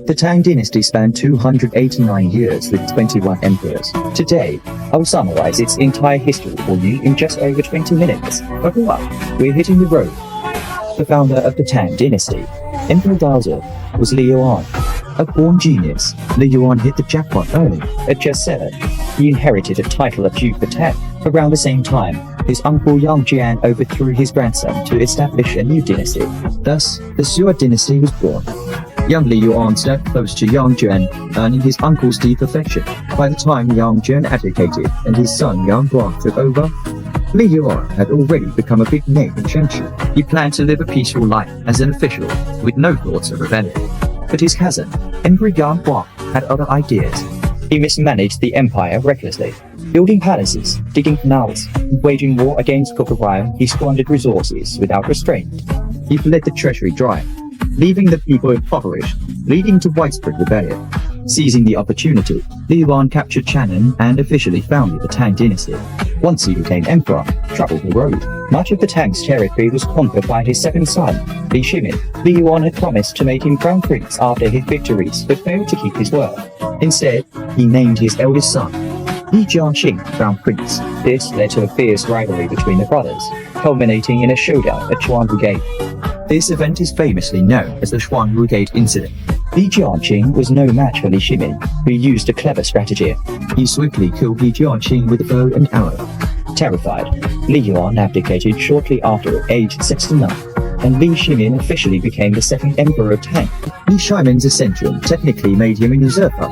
The Tang Dynasty spanned 289 years with 21 emperors. Today, I'll summarize its entire history for you in just over 20 minutes. Buckle up, we're hitting the road. The founder of the Tang Dynasty, Emperor Taizong, was Li Yuan. A born genius, Li Yuan hit the jackpot early. At just 7, he inherited a title of Duke of Tang. Around the same time, his uncle Yang Jian overthrew his grandson to establish a new dynasty. Thus, the Sui dynasty was born. Young Li Yuan stepped close to Yang Jian, earning his uncle's deep affection. By the time Yang Jian abdicated and his son Yang Guang took over, Li Yuan had already become a big name in Chengshi. He planned to live a peaceful life as an official, with no thoughts of rebellion. But his cousin, Emperor Yang Guang, had other ideas. He mismanaged the empire recklessly. Building palaces, digging canals, and waging war against crocodile, he squandered resources without restraint. He bled the treasury dry, leaving the people impoverished, leading to widespread rebellion. Seizing the opportunity, Li Yuan captured Chang'an and officially founded the Tang Dynasty. Once he became emperor, trouble arose. Much of the Tang's territory was conquered by his second son, Li Shimin. Li Yuan had promised to make him crown prince after his victories, but failed to keep his word. Instead, he named his eldest son, Li Jianxing, crown prince. This led to a fierce rivalry between the brothers, culminating in a showdown at Xuanwu Gate. This event is famously known as the Xuanwu Gate incident. Li Jianxing was no match for Li Shimin, who used a clever strategy. He swiftly killed Li Jianxing with a bow and arrow. Terrified, Li Yuan abdicated shortly after at age 69, and Li Shimin officially became the second emperor of Tang. Li Shimin's ascension technically made him a usurper.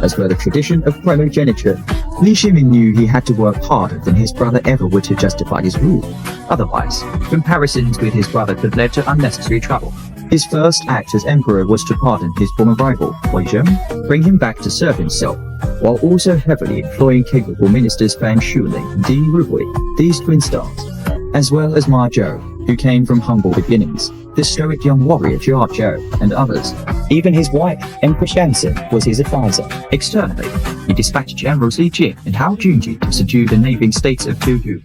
As per the tradition of primogeniture, Li Shimin knew he had to work harder than his brother ever would to justify his rule. Otherwise, comparisons with his brother could lead to unnecessary trouble. His first act as emperor was to pardon his former rival, Wei Zheng, bring him back to serve himself, while also heavily employing capable ministers Fan Shuling and Di Rui, these twin stars, as well as Ma Zhou, who came from humble beginnings, the stoic young warrior Jia Zhou, and others. Even his wife, Empress Yanxin, was his advisor. Externally, he dispatched generals Li Jing and Hao Junji to subdue the neighboring states of Tuyuhe,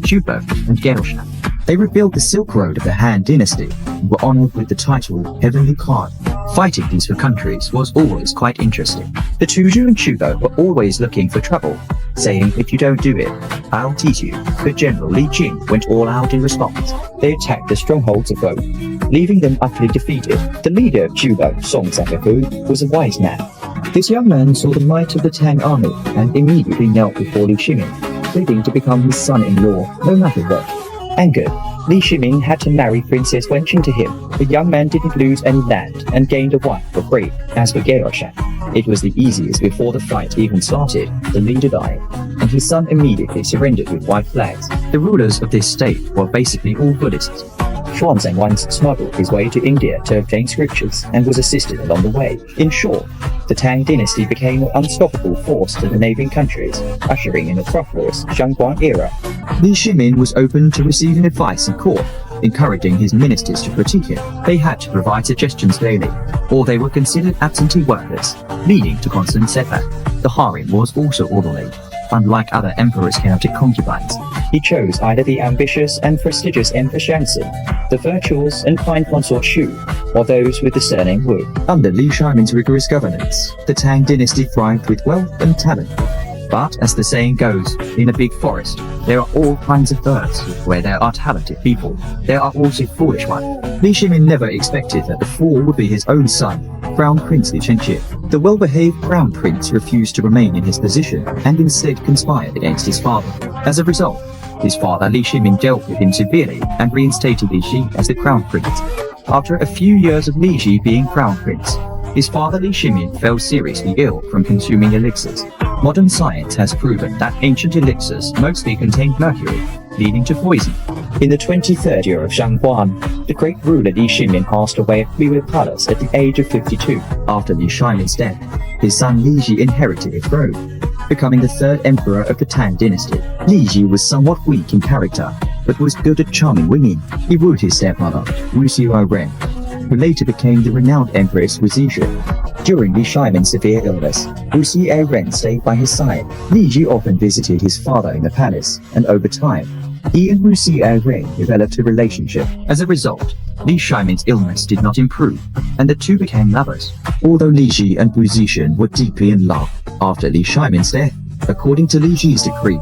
Shubo, and Geroshan. They rebuilt the Silk Road of the Han Dynasty and were honored with the title Heavenly Khan. Fighting these four countries was always quite interesting. The Tuyuhe and Shubo were always looking for trouble, saying, "If you don't do it, I'll teach you." But General Li Jing went all out in response. They attacked the strongholds of both, leaving them utterly defeated. The leader of Shubo, Song Zhenguan, was a wise man. This young man saw the might of the Tang army and immediately knelt before Li Shimin, pleading to become his son-in-law, no matter what. Angered, Li Shimin had to marry Princess Wenqing to him. The young man didn't lose any land and gained a wife for free. As for Geroshan, it was the easiest before the fight even started. The leader died, and his son immediately surrendered with white flags. The rulers of this state were basically all Buddhists. Zhenguan once smuggled his way to India to obtain scriptures and was assisted along the way. In short, the Tang Dynasty became an unstoppable force to the neighboring countries, ushering in a prosperous Zhenguan era. Li Shimin was open to receiving advice in court, encouraging his ministers to critique him. They had to provide suggestions daily, or they were considered absentee workers, leading to constant setback. The harem was also orderly. Unlike other emperors counted concubines, he chose either the ambitious and prestigious Empress Yanxin, the virtuous and fine consort Shu, or those with the surname Wu. Under Li Shimin's rigorous governance, the Tang Dynasty thrived with wealth and talent. But as the saying goes, in a big forest, there are all kinds of birds. Where there are talented people, there are also foolish ones. Li Shimin never expected that the fool would be his own son, Crown Prince Li Chengqi. The well-behaved Crown Prince refused to remain in his position and instead conspired against his father. As a result, his father Li Shimin dealt with him severely and reinstated Li Ji as the Crown Prince. After a few years of Li Ji being Crown Prince, his father Li Shimin fell seriously ill from consuming elixirs. Modern science has proven that ancient elixirs mostly contained mercury, leading to poison. In the 23rd year of Zhenguan, the great ruler Li Shimin passed away at Liwei Palace at the age of 52. After Li Shimin's death, his son Li Ji inherited the throne, becoming the third emperor of the Tang Dynasty. Li Ji was somewhat weak in character, but was good at charming women. He wooed his stepmother, Wu Zetian, who later became the renowned Empress Wu Zetian. During Li Shimin's severe illness, Wu Zetian stayed by his side. Li Ji often visited his father in the palace, and over time, he and Wu Zetian developed a relationship. As a result, Li Shimin's illness did not improve, and the two became lovers. Although Li Ji and Wu Zetian were deeply in love, after Li Shimin's death, according to Li Ji's decree,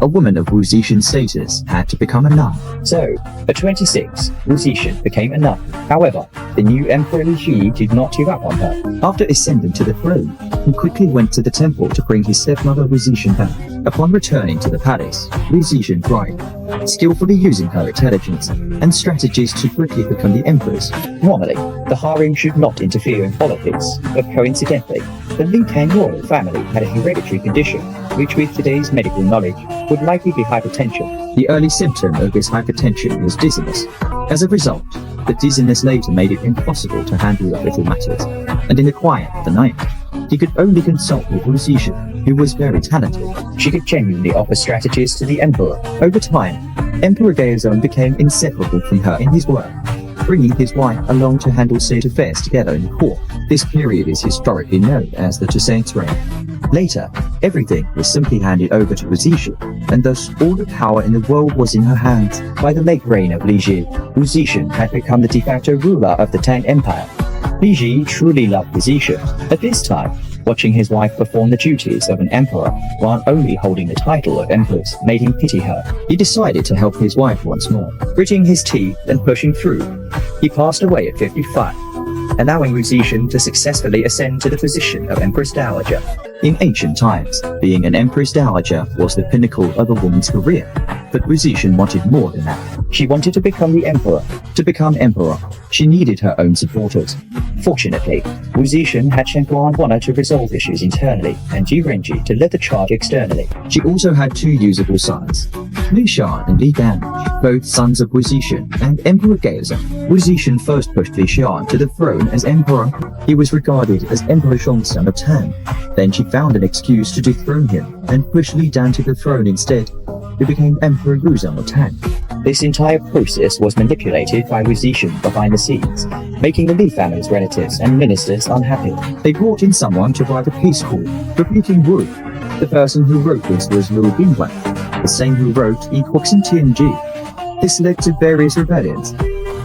a woman of Wu Zetian's status had to become a nun. So, at 26, Wu Zetian became a nun. However, the new Emperor Li Ji did not give up on her. After ascending to the throne, he quickly went to the temple to bring his stepmother Wu Zetian back. Upon returning to the palace, Wu Zetian tried, skillfully using her intelligence and strategies to quickly become the empress. Normally, the harem should not interfere in politics, but coincidentally, the Li Tang royal family had a hereditary condition, which with today's medical knowledge would likely be hypertension. The early symptom of his hypertension was dizziness. As a result, the dizziness later made it impossible to handle official matters, and in the quiet of the night, he could only consult with Wu Zetian, who was very talented. She could genuinely offer strategies to the emperor. Over time, Emperor Taizong became inseparable from her in his work, bringing his wife along to handle state affairs together in the court. This period is historically known as the Toussaint's reign. Later, everything was simply handed over to Wu Zetian, and thus all the power in the world was in her hands. By the late reign of Li Ji, Wu Zetian had become the de facto ruler of the Tang Empire. Li Ji truly loved Wu Zetian. At this time, watching his wife perform the duties of an emperor while only holding the title of empress made him pity her. He decided to help his wife once more. Gritting his teeth and pushing through, he passed away at 55, allowing Wu Zetian to successfully ascend to the position of Empress Dowager. In ancient times, being an Empress Dowager was the pinnacle of a woman's career, but Wu Zetian wanted more than that. She wanted to become the emperor. To become emperor, she needed her own supporters. Fortunately, Wu Zetian had Zhenguan to resolve issues internally and Renji to lead the charge externally. She also had two usable sons, Li Shan and Li Dan, both sons of Wu Zetian and Emperor Taizong. Wu Zetian first pushed Li Shan to the throne as emperor. He was regarded as Emperor Zhongsun of Tang. Then she found an excuse to dethrone him and push Li Dan to the throne instead, who became Emperor Ruzong of Tang. This entire process was manipulated by Wu Zetian behind the scenes, making the Li family's relatives and ministers unhappy. They brought in someone to write a peace call, rebuking Wu. The person who wrote this was Lu Binghua, the same who wrote Equoxin Tianji. This led to various rebellions,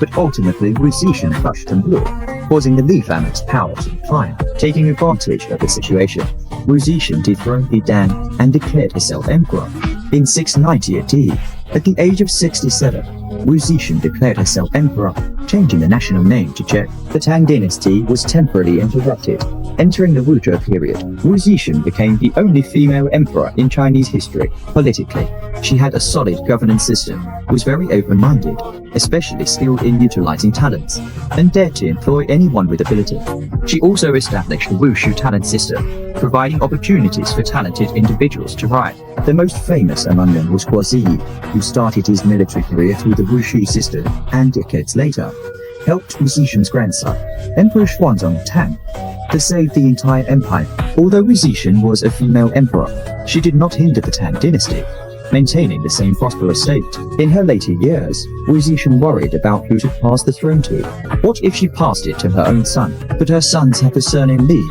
but ultimately Wu Zetian crushed them all, causing the Li family's power to decline. Taking advantage of the situation, Wu Zetian dethroned Li Dan and declared herself emperor. In 690 AD, at the age of 67, Wu Zetian declared herself emperor, changing the national name to Zhe. The Tang Dynasty was temporarily interrupted. Entering the Wuzhou period, Wu Zetian became the only female emperor in Chinese history. Politically, she had a solid governance system, was very open-minded, especially skilled in utilizing talents, and dared to employ anyone with ability. She also established the Wushu talent system, providing opportunities for talented individuals to rise. The most famous among them was Guo Ziyi, who started his military career through the Wushu system, and decades later, helped Wu Zetian's grandson, Emperor Xuanzong of Tang, to save the entire empire. Although Wu Zetian was a female emperor, she did not hinder the Tang Dynasty, maintaining the same prosperous state. In her later years, Wu Zetian worried about who to pass the throne to. What if she passed it to her own son? But her sons have the surname Li,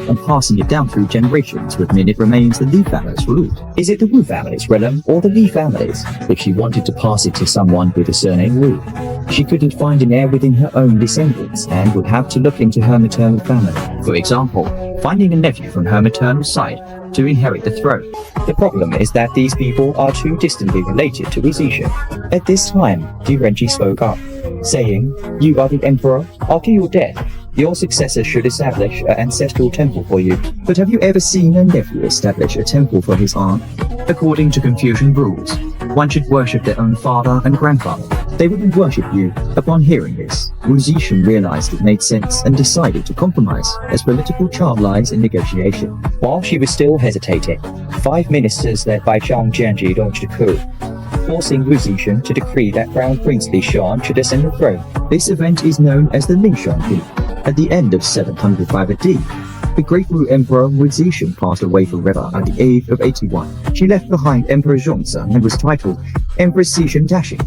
and passing it down through generations would mean it remains the Li family's rule. Is it the Wu family's realm or the Li family's? If she wanted to pass it to someone with the surname Wu, she couldn't find an heir within her own descendants and would have to look into her maternal family. For example, finding a nephew from her maternal side to inherit the throne. The problem is that these people are too distantly related to Wu Zetian. At this time, Renji spoke up, saying, "You are the emperor. After your death, your successor should establish an ancestral temple for you." But have you ever seen a nephew establish a temple for his aunt? According to Confucian rules, one should worship their own father and grandfather. They wouldn't worship you. Upon hearing this, Wu Zetian realized it made sense and decided to compromise, as political charm lies in negotiation. While she was still hesitating, 5 ministers led by Zhang Jianji launched a coup, forcing Wu Zetian to decree that Crown Prince Li Shan should ascend the throne. This event is known as the Li Shan coup. At the end of 705 AD, the great Wu Emperor Wu Zetian passed away forever at the age of 81. She left behind Emperor Zhongsun and was titled Empress Zetian Dashing.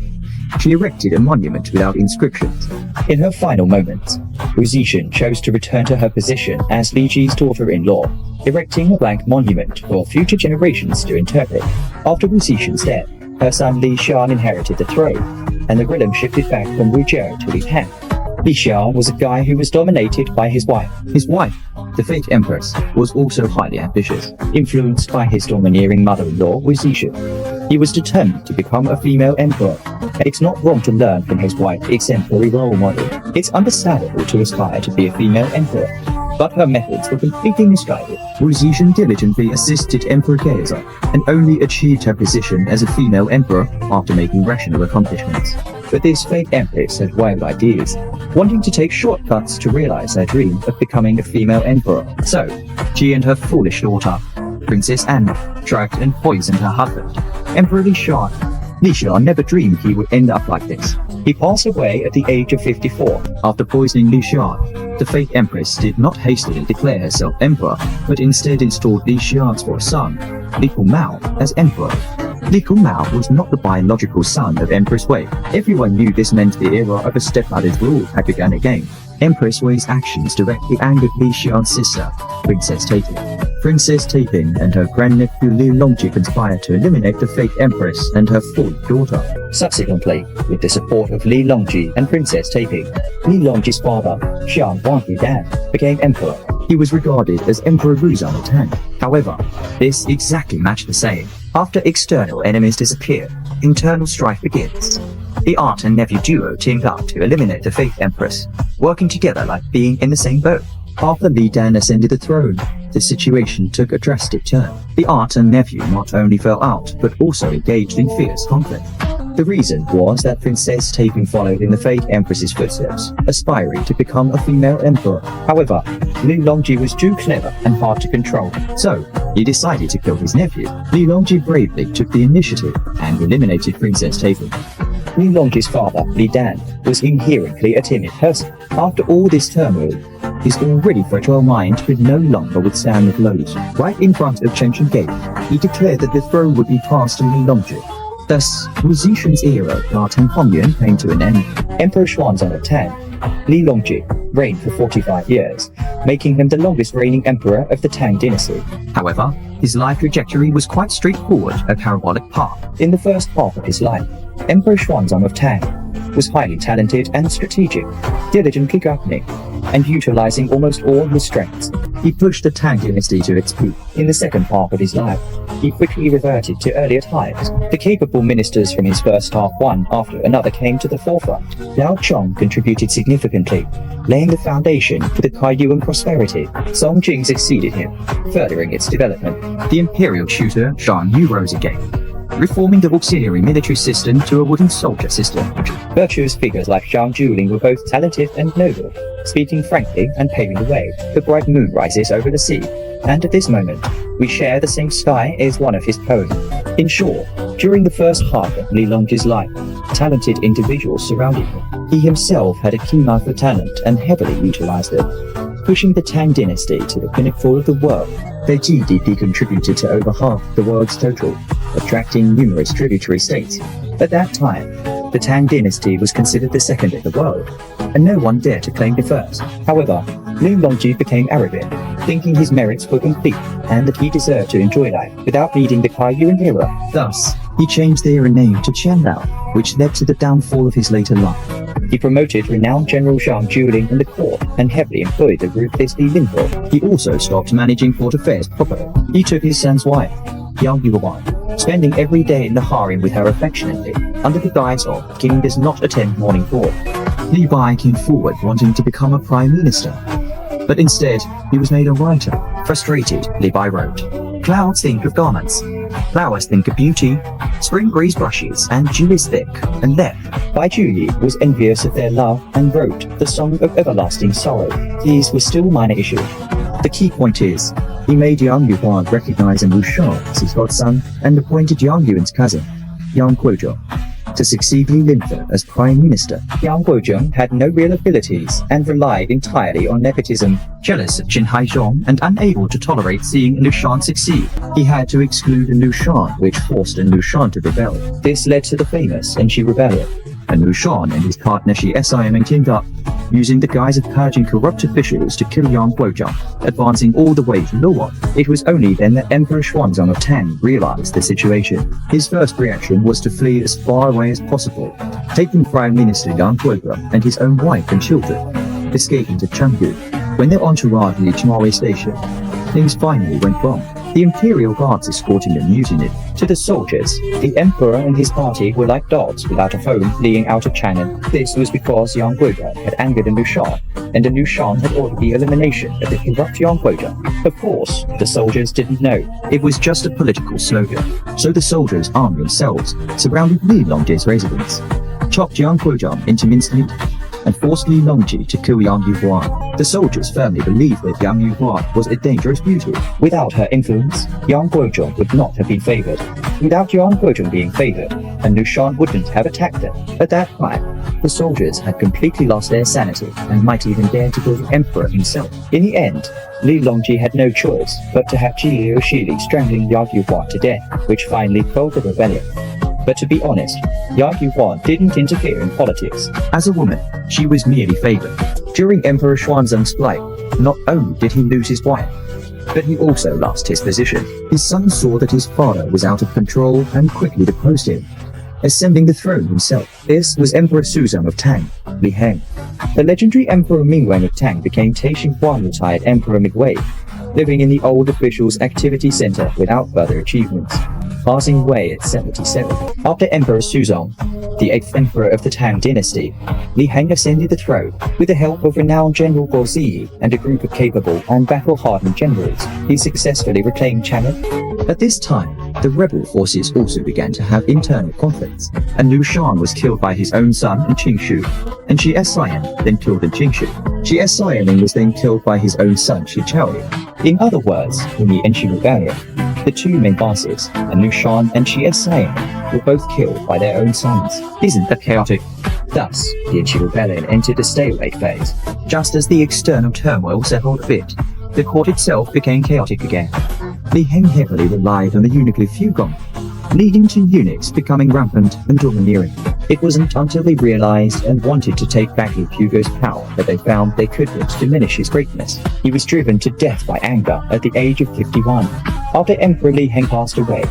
She erected a monument without inscriptions. In her final moments, Wu Zetian chose to return to her position as Li Ji's daughter-in-law, erecting a blank monument for future generations to interpret. After Wu Zetian's death, her son Li Xian inherited the throne, and the realm shifted back from Wuzhou to Li Tang. Li Xian was a guy who was dominated by his wife. His wife, the fake empress, was also highly ambitious, influenced by his domineering mother-in-law Wu Zetian. He was determined to become a female emperor. It's not wrong to learn from his wife's exemplary role model. It's understandable to aspire to be a female emperor, but her methods were completely misguided. Wu Zetian diligently assisted Emperor Taizong and only achieved her position as a female emperor after making rational accomplishments. But this fake empress had wild ideas, wanting to take shortcuts to realize her dream of becoming a female emperor. So, she and her foolish daughter, Princess Anne, drugged and poisoned her husband, Emperor Li Xian. Li Xian never dreamed he would end up like this. He passed away at the age of 54. After poisoning Li Xian, the fake empress did not hastily declare herself emperor, but instead installed Li Xian's fourth son, Li Mao, as emperor. Li Mao was not the biological son of Empress Wei. Everyone knew this meant the era of a stepmother's rule had begun again. Empress Wei's actions directly angered Li Xian's sister, Princess Taiping. Princess Taiping and her grandnephew Li Longji conspired to eliminate the fake empress and her fourth daughter. Subsequently, with the support of Li Longji and Princess Taiping, Li Longji's father, Xian Huangdan, became emperor. He was regarded as Emperor Ruzan of Tang. However, this exactly matched the same. After external enemies disappear, internal strife begins. The aunt and nephew duo teamed up to eliminate the fake empress, working together like being in the same boat. After Li Dan ascended the throne, the situation took a drastic turn. The aunt and nephew not only fell out, but also engaged in fierce conflict. The reason was that Princess Taiping followed in the fake empress's footsteps, aspiring to become a female emperor. However, Li Longji was too clever and hard to control, so he decided to kill his nephew. Li Longji bravely took the initiative and eliminated Princess Taiping. Li Longji's father, Li Dan, was inherently a timid person. After all this turmoil, his already fragile mind could no longer withstand the blows. Right in front of Chengsheng Gate, he declared that the throne would be passed to Li Longji. Thus, Wu Zetian's era of Tang Hongyuan came to an end. Emperor Xuanzong of Tang, Li Longji, reigned for 45 years, making him the longest reigning emperor of the Tang Dynasty. However, his life trajectory was quite straightforward, a parabolic path. In the first half of his life, Emperor Xuanzong of Tang was highly talented and strategic, diligently governing and utilizing almost all his strengths. He pushed the Tang Dynasty to its peak. In the second half of his life, he quickly reverted to earlier times. The capable ministers from his first half, one after another, came to the forefront. Liao Chong contributed significantly, laying the foundation for the Kaiyuan prosperity. Song Jing succeeded him, furthering its development. The imperial tutor Zhang Yu rose again, reforming the auxiliary military system to a wooden soldier system. Virtuous figures like Zhang Juling were both talented and noble, speaking frankly and paving the way. The bright moon rises over the sea, and at this moment, we share the same sky as one of his poems. In short, during the first half of Li Longji's life, talented individuals surrounded him. He himself had a keen eye for talent and heavily utilized it, pushing the Tang Dynasty to the pinnacle of the world. Their GDP contributed to over half the world's total, attracting numerous tributary states. At that time, the Tang Dynasty was considered the second in the world, and no one dared to claim the first. However, Li Longji became arrogant, thinking his merits were complete and that he deserved to enjoy life without needing the Kaiyuan era. Thus, he changed the era name to Qianlao, which led to the downfall of his later life. He promoted renowned General Zhang Juling in the court and heavily employed the ruthless Li Linho. He also stopped managing court affairs properly. He took his son's wife, Yang Yuan, spending every day in the harem with her affectionately, under the guise of king does not attend morning court. Li Bai came forward wanting to become a prime minister, but instead he was made a writer. Frustrated, Li Bai wrote, "Clouds think of garments, flowers think of beauty, spring breeze brushes, and dew is thick," and left. Bai Juyi was envious of their love and wrote the Song of Everlasting Sorrow. These were still minor issues. The key point is, he made Yang Yuan recognize An Lushan as his godson and appointed Yang Yuan's cousin, Yang Guozhong, to succeed Li Linho as prime minister. Yang Guozhong had no real abilities and relied entirely on nepotism. Jealous of Qin Haizhong and unable to tolerate seeing An Lushan succeed, he had to exclude An Lushan, which forced An Lushan to rebel. This led to the famous An Lushan Rebellion, An Lushan and his partner Shi Xiaoming teamed up, using the guise of purging corrupt officials to kill Yang Guozhong, advancing all the way to Luowan. It was only then that Emperor Xuanzong of Tang realized the situation. His first reaction was to flee as far away as possible, taking Prime Minister Yang Guozhong and his own wife and children, escaping to Chengdu. When their entourage reached Maui Station, things finally went wrong. The Imperial Guards escorting the mutiny. To the soldiers, the Emperor and his party were like dogs without a home fleeing out of China. This was because Yang Guozhong had angered An Lushan, and An Lushan had ordered the elimination of the corrupt Yang Guozhong. Of course, the soldiers didn't know. It was just a political slogan. So the soldiers armed themselves, surrounded Li Longji's residence, chopped Yang Guozhong into mincemeat, and forced Li Longji to kill Yang Yuhuan. The soldiers firmly believed that Yang Yuhuan was a dangerous beauty. Without her influence, Yang Guozhong would not have been favored. Without Yang Guozhong being favored, An Lushan wouldn't have attacked them. At that time, the soldiers had completely lost their sanity and might even dare to kill the emperor himself. In the end, Li Longji had no choice but to have Ji Liu Shili strangling Yang Yuhuan to death, which finally quelled the rebellion. But to be honest, Yang Yuhuan didn't interfere in politics. As a woman, she was merely favored. During Emperor Xuanzong's flight, not only did he lose his wife, but he also lost his position. His son saw that his father was out of control and quickly deposed him, ascending the throne himself. This was Emperor Suzong of Tang, Li Heng. The legendary Emperor Mingwen of Tang became Taizong retired Emperor Mingwei, living in the old officials' activity center without further achievements, passing away at 77. After Emperor Suzong, the 8th emperor of the Tang Dynasty, Li Heng ascended the throne. With the help of renowned General Guo Ziyi and a group of capable and battle-hardened generals, he successfully reclaimed China. At this time, the rebel forces also began to have internal conflicts. An Lushan was killed by his own son in Qingxu, and Shi Xiaoming then killed in Qingxu. Shi Xiaoming was then killed by his own son Shi Chaoli. In other words, in the An Lushan Rebellion, the two main bosses, An Lushan and Shi Xiaoming, were both killed by their own sons. Isn't that chaotic? Thus, the An Lushan Rebellion entered a stalemate phase. Just as the external turmoil settled a bit, the court itself became chaotic again. Li Heng heavily relied on the eunuchly Fugong, leading to eunuchs becoming rampant and domineering. It wasn't until they realized and wanted to take back Li Hugo's power that they found they couldn't diminish his greatness. He was driven to death by anger at the age of 51. After Emperor Li Heng passed away,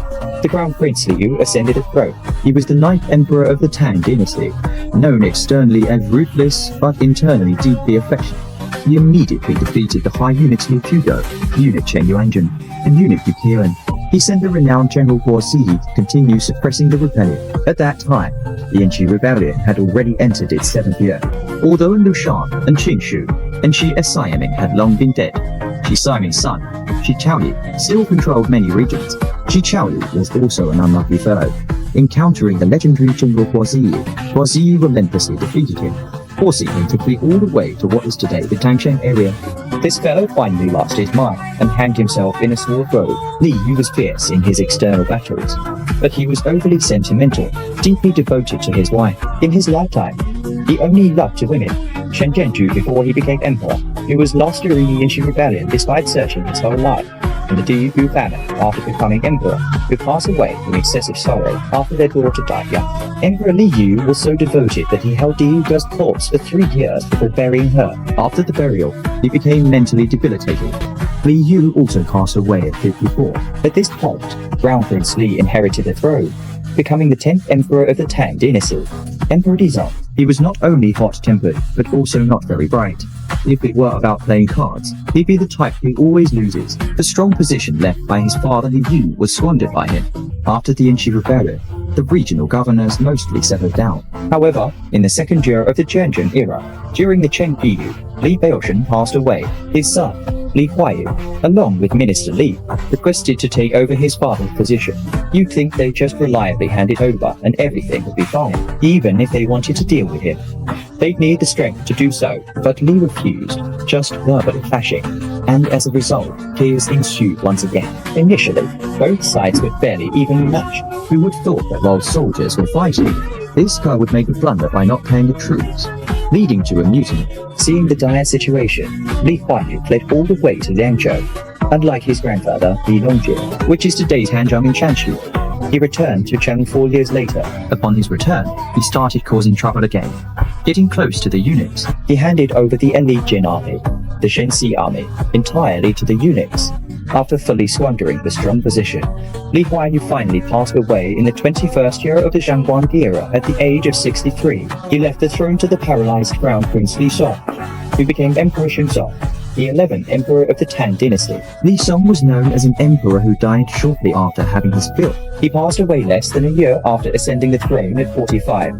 the Crown Prince Liu ascended the throne. He was the 9th emperor of the Tang Dynasty, known externally as ruthless but internally deeply affectionate. He immediately defeated the high eunuchs Li Hugo, eunuch Chen Yuanzhen, and eunuch Yu Qiren. He sent the renowned General Guo Ziyi to continue suppressing the rebellion. At that time, the An Lushan Rebellion had already entered its 7th year. Although An Lushan and Qingxu and Shi Xiaoming had long been dead, Shi Xiaoming's son, Shi Chaoli, still controlled many regions. Shi Chaoli was also an unlucky fellow. Encountering the legendary General Guo Ziyi relentlessly defeated him, forcing him to flee all the way to what is today the Tangshan area. This fellow finally lost his mind and hanged himself in a small grove. Li Yu was fierce in his external battles, but he was overly sentimental, deeply devoted to his wife. In his lifetime, he only loved 2 women, Shen Zhenju before he became emperor, who was lost during the An Lushan Rebellion despite searching his whole life, and the Diyu famine after becoming emperor, who passed away in excessive sorrow after their daughter died young. Emperor Li Yu was so devoted that he held Diyu's corpse for 3 years before burying her. After the burial, he became mentally debilitated. Li Yu also passed away at 54. At this point, Crown Prince Li inherited the throne, becoming the 10th emperor of the Tang Dynasty, Emperor Taizong. He was not only hot-tempered, but also not very bright. If it were about playing cards, he'd be the type who always loses. The strong position left by his father Li Yu was squandered by him. After the An Lushan Rebellion, the regional governors mostly settled down. However, in the 2nd year of the Zhenguan era, during the Chen Biyu, Li Baoshan passed away. His son, Li Huayu, along with Minister Li, requested to take over his father's position. You'd think they'd just reliably hand it over and everything would be fine, even if they wanted to deal with him. They'd need the strength to do so, but Li refused, just verbally clashing, and as a result, chaos ensued once again. Initially, both sides were fairly evenly matched. Who would have thought that while soldiers were fighting, this guy would make a blunder by not paying the troops, leading to a mutiny. Seeing the dire situation, Li Huayu fled all the way to Liangzhou, unlike his grandfather Li Longji, which is today's Hanzhong in Shanshu. He returned to Cheng 4 years later. Upon his return, he started causing trouble again, getting close to the eunuchs. He handed over the elite Jin army, the Shenxi army, entirely to the eunuchs. After fully squandering the strong position, Li Huayu finally passed away in the 21st year of the Zhenguan era at the age of 63. He left the throne to the paralyzed Crown Prince Li Song, who became Emperor Shenzong, the 11th Emperor of the Tang Dynasty. Li Song was known as an emperor who died shortly after having his fill. He passed away less than a year after ascending the throne at 45.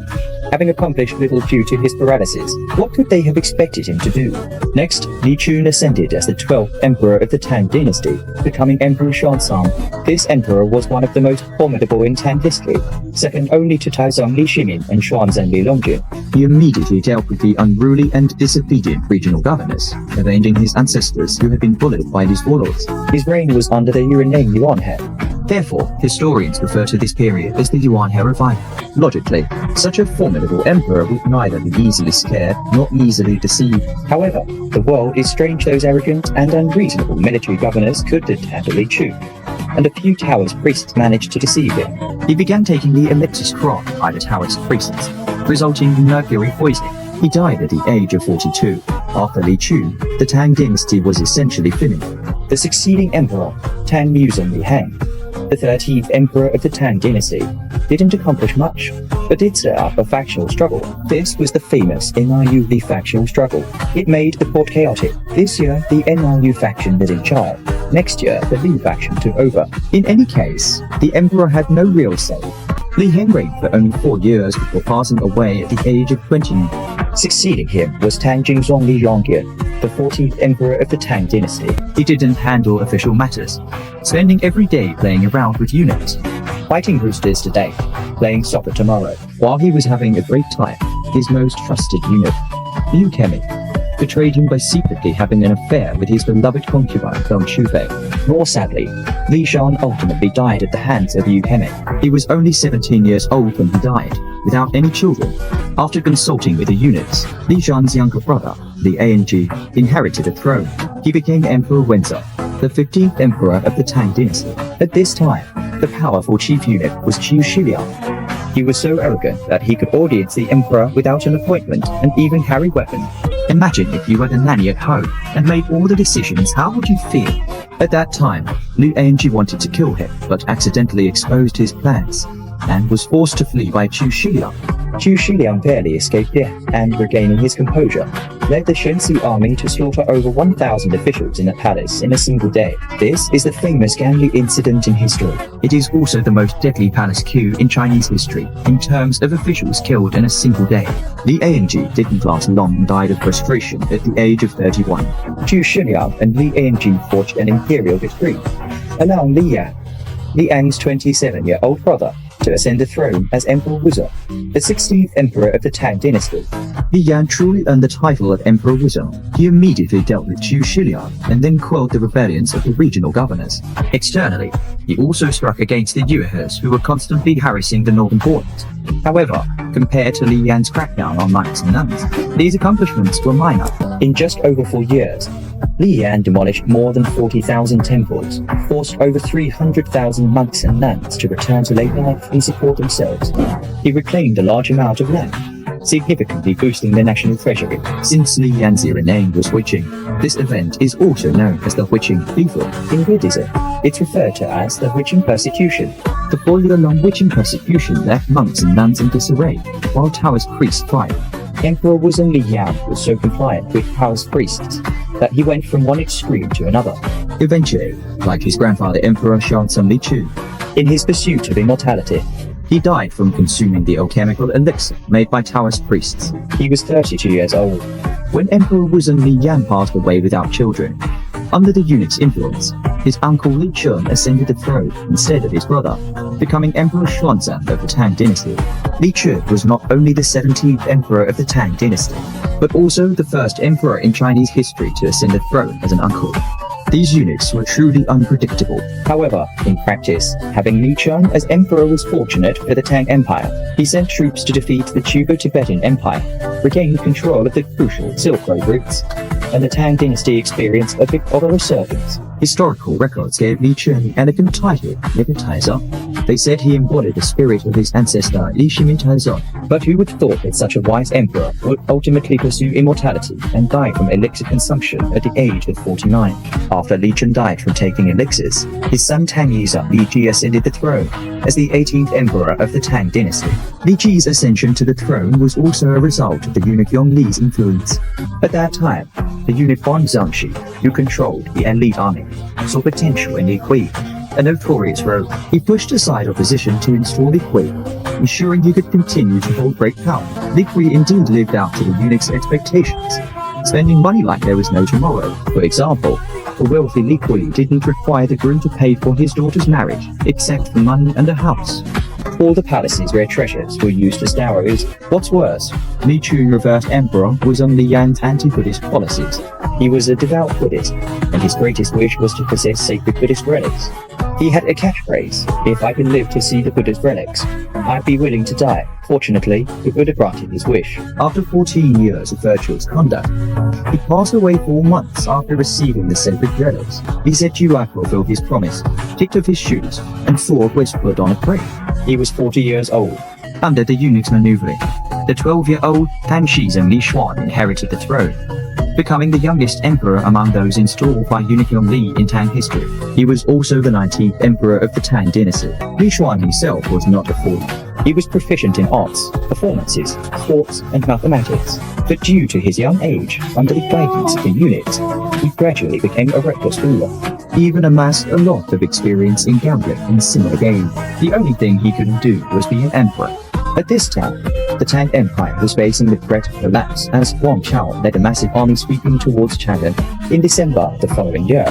Having accomplished little due to his paralysis, what could they have expected him to do? Next, Li Chun ascended as the 12th Emperor of the Tang Dynasty, becoming Emperor Xuanzang. This emperor was one of the most formidable in Tang history, second only to Taizong Li Shimin and Xuanzang Li Longjun. He immediately dealt with the unruly and disobedient regional governors, avenging his ancestors who had been bullied by these warlords. His reign was under the Yuan Yuan head. Therefore, historians refer to this period as the Yuan He revival. Logically, such a formidable emperor would neither be easily scared nor easily deceived. However, the world is strange those arrogant and unreasonable military governors could handily chew, and a few Taoist priests managed to deceive him. He began taking the ellipsis crop by the Taoist priests, resulting in mercury poisoning. He died at the age of 42. After Li Chu, the Tang Dynasty was essentially finished. The succeeding emperor, Tang Muzong Li Heng, the 13th Emperor of the Tang Dynasty, didn't accomplish much, but did set up a factional struggle. This was the famous NRU Li factional struggle. It made the court chaotic. This year, the NRU faction was in charge. Next year, the Li faction took over. In any case, the emperor had no real say. Li Heng reigned for only 4 years before passing away at the age of 29. Succeeding him was Tang Jingzong Li Yongyan, the 14th Emperor of the Tang Dynasty. He didn't handle official matters, spending every day playing around with eunuchs, Fighting roosters today, playing soccer tomorrow. while he was having a great time. His most trusted eunuch, Liu Kemi, betrayed him by secretly having an affair with his beloved concubine Dong Shufei. More sadly, Li Shan ultimately died at the hands of Liu Kemi. He was only 17 years old when he died, without any children. After consulting with the eunuchs, Li Shan's younger brother, Li Ang, inherited the throne. He became Emperor Wenza, the 15th Emperor of the Tang Dynasty. At this time, the powerful chief eunuch was Qiu Shiliang. He was so arrogant that he could audience the emperor without an appointment and even carry weapons. Imagine if you were the nanny at home and made all the decisions, how would you feel? At that time, Liu Ang wanted to kill him, but accidentally exposed his plans, and was forced to flee by Qiu Shiliang. Qiu Shiliang barely escaped death and, regaining his composure, led the Shenxi army to slaughter over 1,000 officials in the palace in a single day. This is the famous Ganli incident in history. It is also the most deadly palace coup in Chinese history, in terms of officials killed in a single day. Li Ang didn't last long and died of frustration at the age of 31. Qiu Shiliang and Li Ang forged an imperial decree, allowing Li Ang's 27-year-old brother, to ascend the throne as Emperor Wuzong, the 16th Emperor of the Tang Dynasty. Li Yan truly earned the title of Emperor Wuzong. He immediately dealt with Qiu Shiliang and then quelled the rebellions of the regional governors. Externally, he also struck against the Yuehers who were constantly harassing the northern borders. However, compared to Li Yan's crackdown on monks and nuns, these accomplishments were minor. In just over 4 years, Li Yan demolished more than 40,000 temples, forced over 300,000 monks and nuns to return to lay life and support themselves. He reclaimed a large amount of land, significantly boosting the national treasury. Since Li Yan's era name was witching, this event is also known as the witching fever. In Buddhism, it's referred to as the witching persecution. The 4-year-long witching persecution left monks and nuns in disarray, while Taoist priests thrived. Emperor Wuzong Li Yan was so compliant with Taoist priests that he went from one extreme to another. Eventually, like his grandfather Emperor Xuanzang Li Chu, In his pursuit of immortality, he died from consuming the alchemical elixir made by Taoist priests. he was 32 years old. When Emperor Wuzong Li Yan passed away without children, under the eunuch's influence, his uncle Li Chun ascended the throne instead of his brother, becoming Emperor Xuanzang of the Tang Dynasty. Li Chun was not only the 17th Emperor of the Tang Dynasty, but also the first emperor in Chinese history to ascend the throne as an uncle. These eunuchs were truly unpredictable. However, in practice, having Li Chun as emperor was fortunate for the Tang Empire. He sent troops to defeat the Chugo-Tibetan Empire, regained control of the crucial Silk Road routes, and the Tang Dynasty experienced a bit of a resurgence. Historical records gave Li Chun the elegant title Emperor Taizong, They said he embodied the spirit of his ancestor Emperor Taizong. But who would have thought that such a wise emperor would ultimately pursue immortality and die from elixir consumption at the age of 49? After Li Chun died from taking elixirs, his son Tang Yizong Li Ji ascended the throne as the 18th emperor of the Tang Dynasty. Li Ji's ascension to the throne was also a result of the eunuch Yong Li's influence. At that time, the eunuch Huang Zongxi, who controlled the elite army, saw potential in Li Kui, a notorious rogue. He pushed aside opposition to install Li Kui, ensuring he could continue to hold great power. Li Kui indeed lived up to the eunuch's expectations, spending money like there was no tomorrow. For example, the wealthy Li Kui didn't require the groom to pay for his daughter's marriage, except for money and a house. All the palaces where treasures were used as dowries. What's worse, Li Chun, reversed emperor, was on Li Yan's anti-Buddhist policies. He was a devout Buddhist, and his greatest wish was to possess sacred Buddhist relics. He had a catchphrase: "If I can live to see the Buddha's relics, I'd be willing to die." Fortunately, the Buddha granted his wish. After 14 years of virtuous conduct, he passed away 4 months after receiving the sacred relics. Li Zetian fulfilled his promise, kicked off his shoes, and sword was put on a crane. He was 40 years old. Under the eunuch's maneuvering, the 12-year-old Tang Shizong Li Xuan inherited the throne, becoming the youngest emperor among those installed by eunuch Yong Li in Tang history. He was also the 19th emperor of the Tang Dynasty. Li Xuan himself was not a fool. He was proficient in arts, performances, sports, and mathematics. But due to his young age, under the guidance of the eunuchs, he gradually became a reckless ruler. He even amassed a lot of experience in gambling and similar games. The only thing he couldn't do was be an emperor. At this time, the Tang Empire was facing the threat of collapse as Huang Chao led a massive army sweeping towards Chang'an. In December the following year,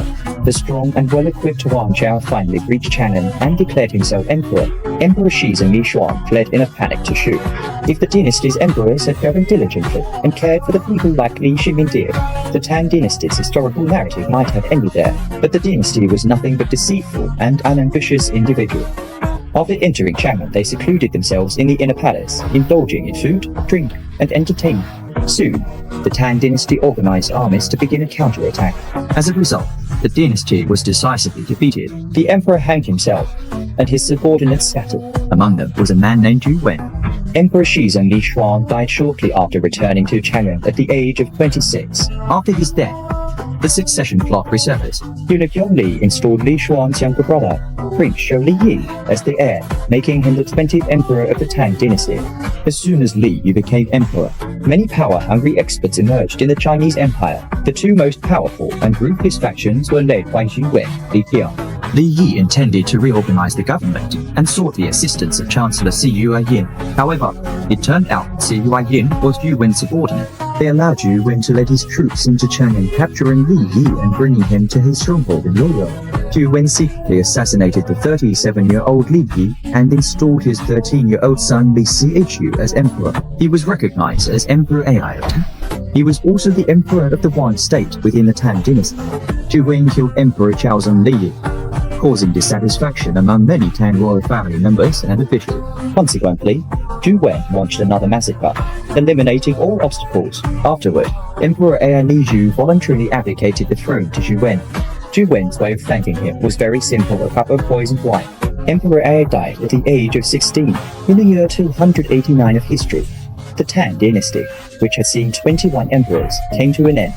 the strong and well-equipped Huang Chao finally reached Chang'an and declared himself emperor. Emperor Shizong Li Xuan fled in a panic to Shu. If the dynasty's emperors had governed diligently and cared for the people like Li Shimin did, the Tang dynasty's historical narrative might have ended there. But the dynasty was nothing but deceitful and unambitious individual. After entering Chang'an, they secluded themselves in the inner palace, indulging in food, drink, and entertainment. Soon, the Tang dynasty organized armies to begin a counterattack. As a result, the dynasty was decisively defeated. The emperor hanged himself, and his subordinates scattered. Among them was a man named Zhenguan. Emperor Shizong Li Xuan died shortly after returning to Chang'an at the age of 26. After his death, the succession plot resurfaced. Eunuch Yong Li installed Li Xuan's younger brother, Prince Shou Li Yi, as the heir, making him the 20th emperor of the Tang dynasty. As soon as Li Yi became emperor, many power-hungry experts emerged in the Chinese Empire. The two most powerful and ruthless factions were led by Zhu Wen, Li Qiang. Li Yi intended to reorganize the government and sought the assistance of Chancellor Si Yuyin. However, it turned out Si Yuyin was Zhu Wen's subordinate. They allowed Zhu Wen to lead his troops into Chang'an, capturing Li Yi and bringing him to his stronghold in Luoyang. Zhu Wen secretly assassinated the 37-year-old Li Yi and installed his 13-year-old son Li Chu as emperor. He was recognized as Emperor Ai of Tang. He was also the emperor of the Yuan state within the Tang dynasty. Zhu Wen killed Emperor Chaozong Li Yi, causing dissatisfaction among many Tang royal family members and officials. Consequently, Zhu Wen launched another massacre, eliminating all obstacles. Afterward, Emperor Ai Niju voluntarily abdicated the throne to Zhu Wen. Zhu Wen's way of thanking him was very simple: a cup of poisoned wine. Emperor Ai died at the age of 16 in the year 289 of history. The Tang dynasty, which had seen 21 emperors, came to an end.